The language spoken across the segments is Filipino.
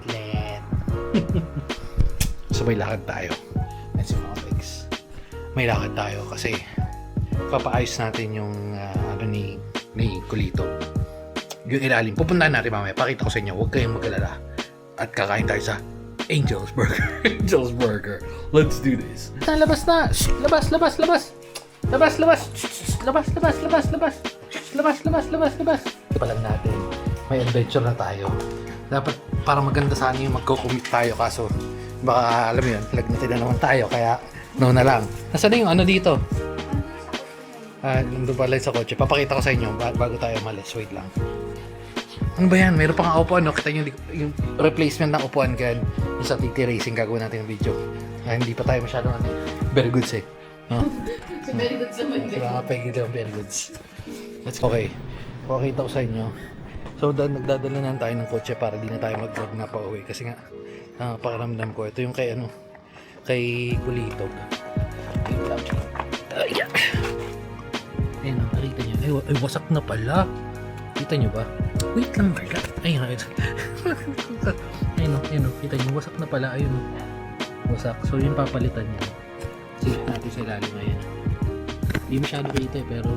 outlet. So may lakad tayo. At si mga pegs. May lakad tayo kasi papaayos natin yung ano ni Kulito. Yung ilalim. Pupuntahan natin mamaya. Pakita ko sa inyo. Huwag kayong mag-alala. At kakain tayo sa Angel's Burger. Angel's Burger. Let's do this. Labas na! Labas! Labas! Labas! Labas! Labas! Labas! Labas! Labas! Labas! Labas! Labas! Labas! Labas! Pa lang natin. May adventure na tayo. Dapat para maganda sana yung magko-commit tayo kaso baka alam mo yun, lagnatin na naman tayo kaya no na lang. Nasaan na yung ano dito? Nandun pala sa kotse. Papakita ko sa inyo bago tayo umalis. Wait lang. Ano ba yan? Mayroon pang upuan, no? Kita nyo yung replacement ng upuan kan yung sa TT Racing gagawin natin yung video. Hindi pa tayo masyadong ano. Very goods eh. No? Very good sa mga. Mga pegi daw, very goods. Let's go. Okay. Pakita ko sa inyo. So, nagdadala na tayo ng kotse para di na tayo mag-vlog na pa uwi. Kasi nga, pakiramdam ko. Ito yung kay ano, kay Kulitog. Yeah. Ayun, nakita nyo. Ay, wasak na pala. Kita nyo ba? Wait lang, Marga. Ayun, ayun. Ayun, kita nyo. Wasak na pala. Ayun, wasak. So, yung papalitan nyo. Silip natin sa ilalim ngayon. Hindi masyado kita eh, pero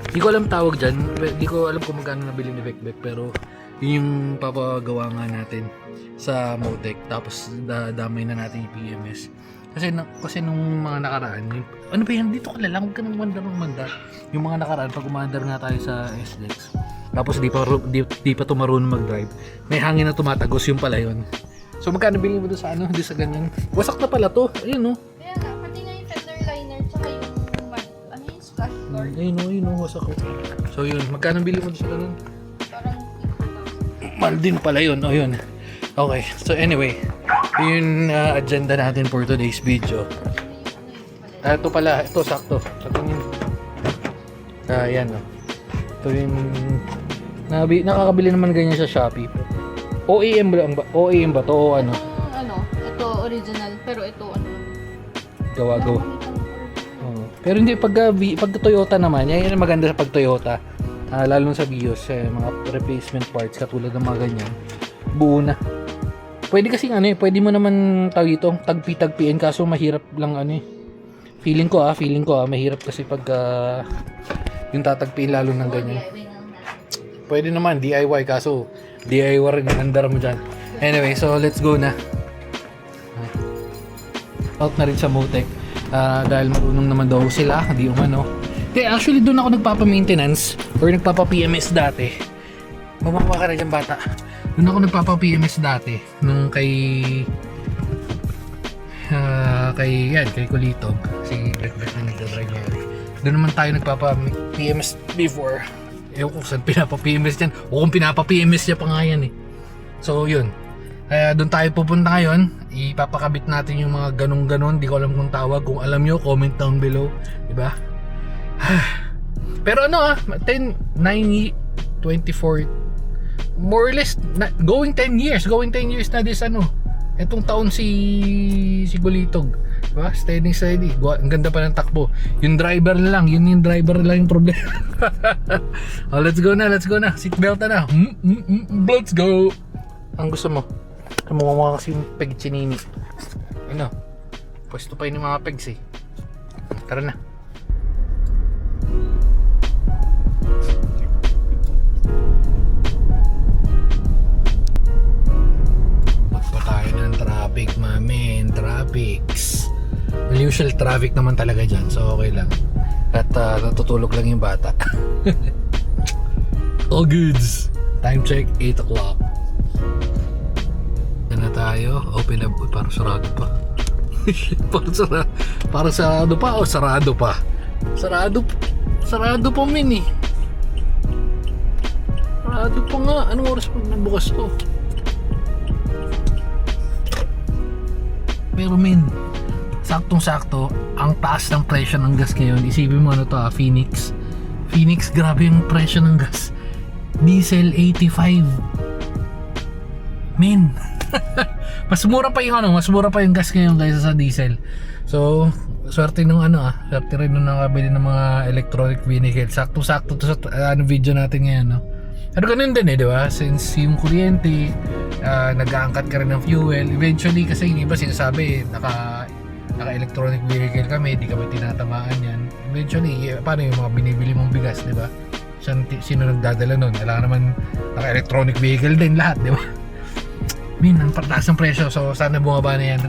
hindi ko alam tawag dyan. Hindi ko alam kung magkano nabili ni Bekbek, pero yun yung papagawa nga natin sa Motec. Tapos damay na natin yung PMS. Kasi nung mga nakaraan, ano ba yan? Dito ka lang, huwag ka nang mandar. Yung mga nakaraan, pag umandar nga tayo sa SDEX, tapos di pa tumarunong mag-drive, may hangin na tumatagos, yung pala yun. So magkano bilhin mo doon sa ano? Doon sa ganyan? Wasak na pala to. Ayun, no? Kaya nga, pati nga yung fender liner, tsaka yung ano yung splash guard. Ayun, wasak ko. So yun, magkano bilhin mo doon sa ganun? Parang 50,000. Mahal din pala yun. O yun. Okay. So anyway, yun agenda natin for today's video. Ito pala. Ito sakto. Sa tingin. Yan o. Ito yung nakakabili naman ganyan sa Shopee. OEM ba to o ano? Ito original, pero ito ano. Gawa. Pero hindi pag Toyota naman, yan yung maganda sa pag Toyota. Lalo sa Vios, mga replacement parts katulad ng mga ganyan. Buo na. Pwede kasi pwede mo naman tagpi-tagpiin kaso mahirap lang Feeling ko mahirap kasi pag yung tatagpiin lalo ng ganyan. Pwede naman DIY kaso DIY rin ang andar mo dyan. Anyway, so let's go na. Out na rin sa Motec. Dahil marunong naman daw sila, hindi umano. Actually doon ako nagpapa-maintenance or nagpapa-PMS dati. Bumaba ka na dyan bata. Doon ako nagpapa-PMS dati nung kay Kulitog, si Bekbek na nagdadrive niya. Doon naman tayo nagpapa-PMS before. Ewan ko saan pinapa-PMS yan o kung pinapa-PMS niya pa nga yan eh. So yun, kaya doon tayo pupunta ngayon. Ipapakabit natin yung mga ganun-ganon. Di ko alam kung tawag. Kung alam nyo, comment down below. Diba? Pero 10, 9, 24 more or less going 10 years na this etong taon si Kulitog, diba? Steady. Ang ganda pa ng takbo. Yung driver lang yung problema. Let's go na. Seatbelt na. Let's go. Ang gusto mo? Kamukha kasi yung peg chinini. Pwesto pa yun yung mga pegs eh. Tara na. Traffic, mamen. Traffics. Unusual traffic naman talaga dyan. So okay lang. At natutulog lang yung bata. All goods. Time check 8 o'clock. Yan na tayo. Open up. Parang sarado pa. Parang sarado pa o sarado pa? Sarado pa min eh. Sarado pa nga. Anong oras pa nagbukas to? Pero saktong-sakto, ang taas ng presyo ng gas ngayon. Isipin mo Phoenix. Grabe yung presyo ng gas. Diesel 85. Mas mura pa yung gas ngayon kaysa sa diesel. So, swerte rin nung nakabili ng mga electronic vehicle. Saktong-sakto to sa video natin ngayon, Pero ganun din di ba? Since yung kuryente, nag-aangkat ka rin ng fuel, eventually kasi yung iba sinasabi, naka-electronic vehicle kami, di kami tinatamaan yan. Eventually, paano yung mga binibili mong bigas, di ba? Sino nagdadala nun? Kailangan naman naka-electronic vehicle din lahat, di ba? Ang pataas ng presyo, so sana bumaba na yan.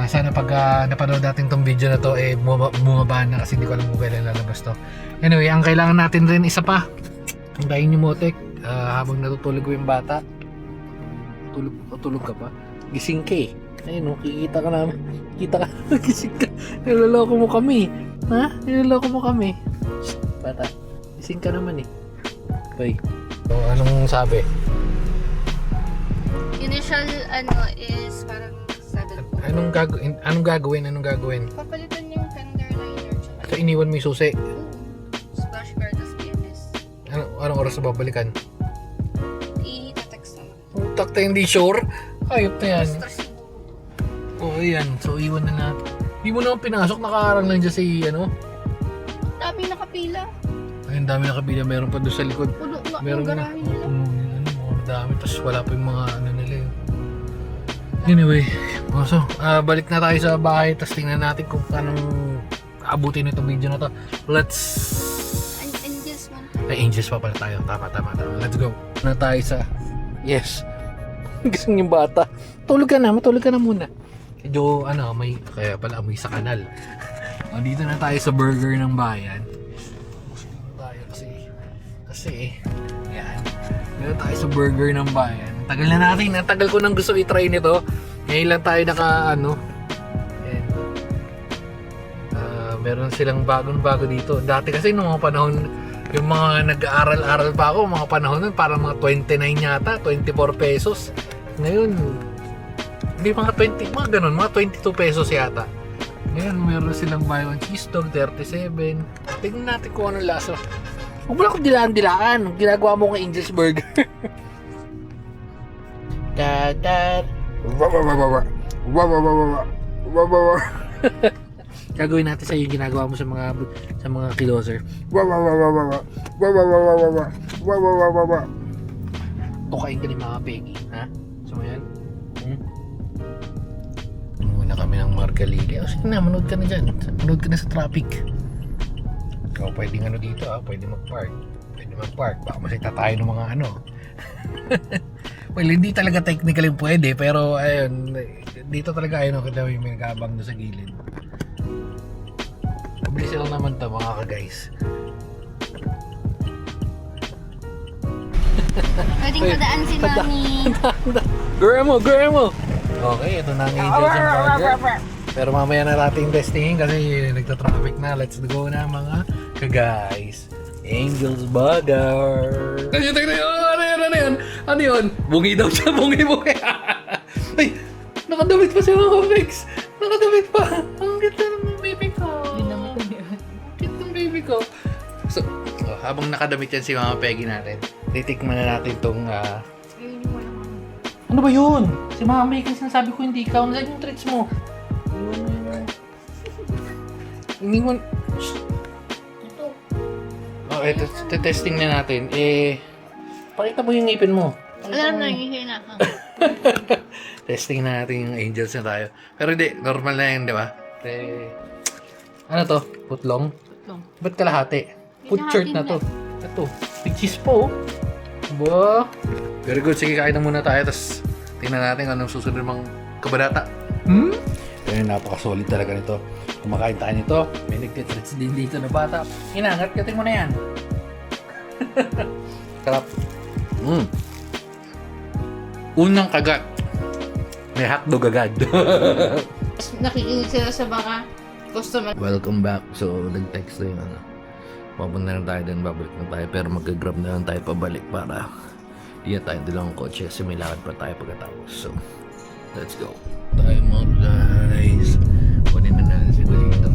Sana pag napanood natin tong video na to, bumaba na kasi hindi ko alam kung kailan lalabas to. Anyway, ang kailangan natin rin isa pa, hintayin yung Motek habang natutulog ko yung bata. Tulog ka pa? Gising ka eh. Ayun, kikita ka namin. Kita ka, gising ka. Niloloko mo kami. Ha? Niloloko mo kami. Shh, bata, gising ka naman eh. Bay. So, anong sabi? Initial is parang 7. Anong gagawin? Papalitan yung fender liner tsaka So, iniwan mo yung susi. splash guard tas BMS. Anong oras na babalikan? I-text naman. Takta hindi sure. Ayop na yan. Stress mo. Oo, yan. So, iwan na natin. Hindi mo naman pinasok. Nakaarang lang dyan sa Daming nakapila. Ay, ang dami nakabila. Meron pa doon sa likod. Puno nga Meron yung garahe nila. Ang dami. Tapos wala pa yung mga nila yun. Anyway, so, balik na tayo sa bahay. Tapos tingnan natin kung anong abutin itong video na to. Let's... Angels man. Ay, Angels pa pala tayo. Tama. Let's go. Na tayo sa... Yes. Gusto yung bata. Matulog ka na muna. Medyo, kaya pala amoy sa kanal. Dito na tayo sa burger ng bayan. Tayo kasi, yan. Dito tayo sa burger ng bayan. Tagal na natin. Tagal ko nang gusto i-try nito. Ngayon lang tayo yan. Meron silang bagong-bago dito. Dati kasi nung mga panahon, yung mga nag-aaral-aral pa ako, mga panahon nun, parang mga 29 yata, 24 pesos. Ngayon, hindi mga 20, mga ganun, mga 22 pesos yata. Ngayon, meron silang buy one cheese dog, 37. Tingnan natin kung anong lasa. Huwag mo lang kung dilaan-dilaan. Ginagawa mo ng Angel's Burger. Gagawin natin sa yung ginagawa mo sa mga kiloser. Tukain ka ni mga Peggy, ha? So yan. Muna kami ng Margalili. O sige na, manood ka na dyan. Manood ka na sa traffic. O, pwedeng dito pwede mag-park. Baka masita tayo ng mga Well, hindi talaga technically pwede, pero ayun, dito talaga kita may nag-aabang doon sa gilid. Mabilis lang naman to mga ka-guys. Pwedeng padaan si Mami. Girl mo! Okay, ito na ang Angels and Burger. Pero mamaya na natin testingin kasi nagta-traffic na. Let's go na mga ka-guys. Angel's Burger. Ano yun? Bungi daw siya, bungi. Ay, nakadamit pa si mga Vex. Nakadamit pa. Ang ganda ng baby ko. Ang cute ng baby ko. So, habang nakadamit yan si Mama Peggy natin, titikman na natin itong... Ano ba yun? Si Mama May kasi sabi ko hindi ikaw. Nasaan yung treats mo? Iniwan... Ito, testing na natin. Pakita mo yung ngipin mo. Alam na, hihingi na ako. Testing na natin yung Angels na tayo. Pero hindi, normal na yan, di ba? Ano to? Putlong? Putlong. Ba't kalahati? Food short na to. Ito, big cheese po. Ba? Very good. Sige, kain na muna tayo. Tapos tingnan natin anong susunod mga kabadata. Pero napaka-solid talaga nito. Kumakain tayo nito. May nagtitrits din dito na bata. Inangat, kating mo na yan. Sarap. Unang kagat. May hotdog agad. Nakikinig sila sa baka customer. Welcome back. So, nag-text na yung papunta na tayo din, babalik na tayo. Pero mag-grab na lang tayo pabalik para iyan tayo dalawang kotse kasi may lakad pa tayo pagkatapos. So, let's go. Tayo mga guys. Kunin na natin si Gulito.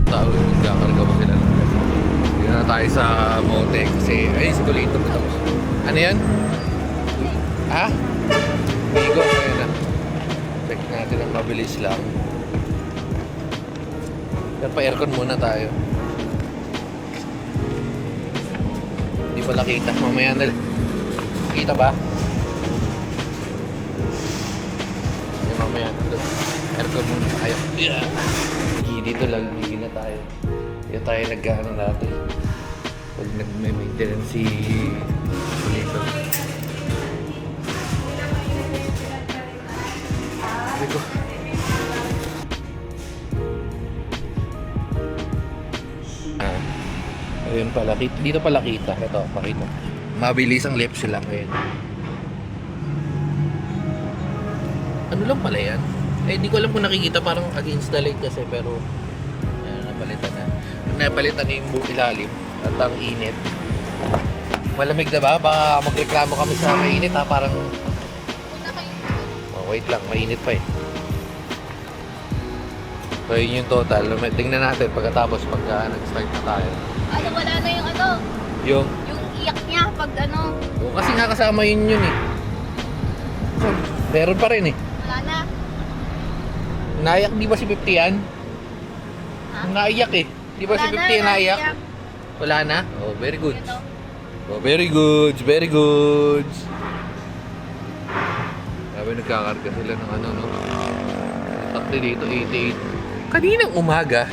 Tao, nagkakarga mo sila. Dito na tayo sa Motek kasi, ay, si Gulito. Ano yan? Ha? Bigo, ayun na. Check natin ang mabilis lang. Pero pa-aircon muna tayo. pala kita. Mamaya na lang. Kita ba? Yan, mamaya na lang. Aircon muna tayo. Yeah. Dito lang, hindi na tayo. Dito tayo nag-ano natin. Pag nag-maintenance si Lito. Sabi ko. Ayun pala, dito pala kita. Ito, pakita. Mabilis ang left sila ngayon. Ano lang pala yan? Eh, di ko alam kung nakikita, parang against the light kasi, pero napalitan na. Napalitan na yung ilalim at ang init. Malamig na ba? Baka magreklamo kami sa mainit ha, parang... Oh, wait lang, mainit pa eh. So yun yung total. Tingnan natin pagkatapos pagka nag-start na tayo. Ano, wala na yung ano? Yung Iyak niya pag ano. oh, kasi nga kasama yun eh. So, meron pa rin eh. Wala na. Naiyak di ba si 50 yan? Ha? Naiyak eh. Di ba si 50 yan naiyak? Wala na? Oh, very good. Ito. Oh, very good. Very good. Sabi nagkakarga sila ng ano, no? Takti dito, 88. Kaninang umaga.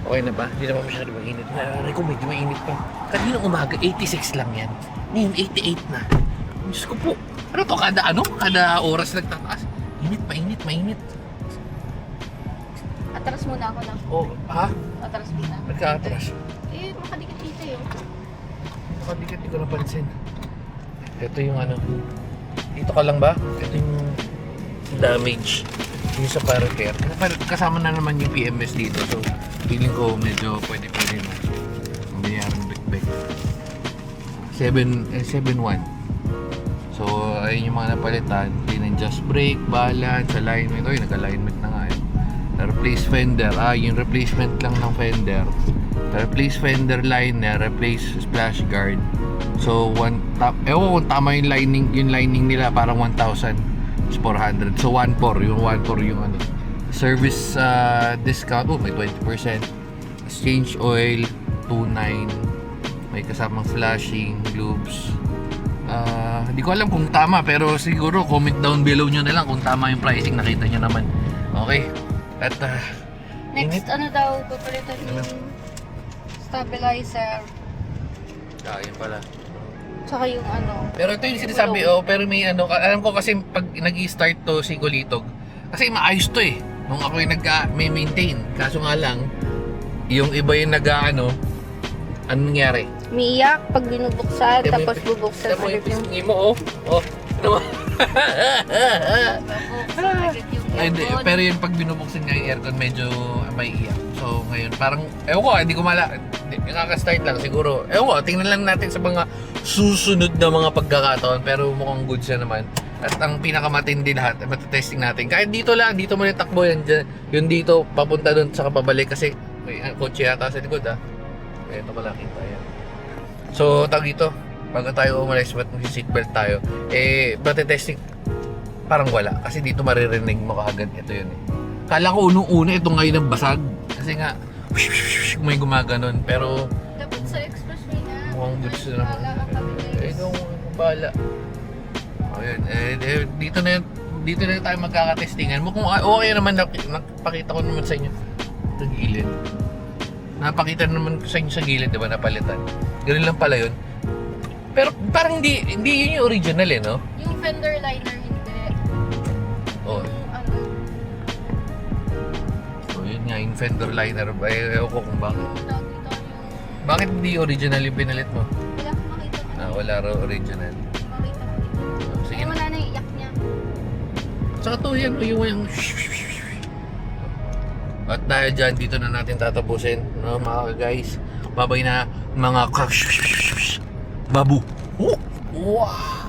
Okay na ba? Hindi naman masyado mainit. Nararay ko medyo mainit pa. Kaninang umaga, 86 lang yan. Ngayon, 88 na. Diyos ko po. Ano to? Kada oras nagtataas. Mainit. Atras muna ako na. Oh, ha? Atras muna. Nagka-atras. Eh, makadikit dito yun. Nakadikit, di ko napansin. Ito yung ano. Dito ka lang ba? Ito yung damage. Yung sa parakeer. Kasama na naman yung PMS dito. So, feeling ko medyo pwede na. Mayroong big-big. 7-1. So, ayun yung mga napalitan. Clean and just brake, balance, alignment. Oy, nag-alignment na nga yun. Replace fender. Yung replacement lang ng fender. Replace fender liner, replace splash guard. So, ewan kung tama yung lining nila, parang 1,400. So, 1,400 yung ano. Service discount, may 20%. Exchange oil, 2,900. May kasamang flashing, lubes. Hindi ko alam kung tama, pero siguro comment down below nyo na lang kung tama yung pricing, nakita nyo naman. Okay. At Next, ano daw, papalitan yung stabilizer. yun pala. Tsaka yung ano. Pero ito yung sinasabi, pero may ano, alam ko kasi pag nag-i-start to si Kulitog, kasi maayos to eh. Nung ako yung may maintain. Kaso nga lang, yung iba yung anong nangyari? Umiiyak pag binubuksan, tapos bubuksan Alam mo yung ulit yung... pisngi mo, oh. Ano mo? Bubuksan ulit yung Ay, aircon. pero yung pag binubuksan nga yung aircon, medyo may iyak. So ngayon, parang, ewan ko, hindi ko nakaka-start lang siguro. Ewan ko, tingnan lang natin sa mga susunod na mga pagkakataon, pero mukhang good siya naman. At ang pinakamatindi lahat, matetesting natin. Kahit dito lang, dito mo takbo yan dyan. Yung dito, papunta doon, saka pabalik kasi may kotse yata sa likod ha. Kaya ito pala kita yan. So, tag dito, bago tayo umalis, ba't mag-seatbelt tayo? Matetesting, parang wala. Kasi dito maririnig mo kaagad. Ito yun eh. Kala ko unang-una ito ngayon ang basag. Kasi nga, may gumaganon. Pero, Dapat sa expressway na. mukhang goods na naman. Wala kang kami guys. Ito, bala. Ayun, dito na tayo magkakatestingan. Mukhang okay naman, napakita ko naman sa inyo sa gilid. Napakita naman ko sa inyo sa gilid, di ba, napalitan. Ganun lang pala yun. Pero parang hindi yun yung original eh, no? Yung fender liner hindi. Oh. Yung ano. So yun nga, yung fender liner. Ewan ko kung bakit. Yung tawag dito yung... Bakit hindi original yung pinalit mo? Wala akong makita na. Wala raw original. Makita ko dito. Sige Ay, na. wala na yung iyak niya. Saka to yan, yung at dahil dyan, dito na natin tatapusin, no, mga guys. Babay na mga babu. Wow!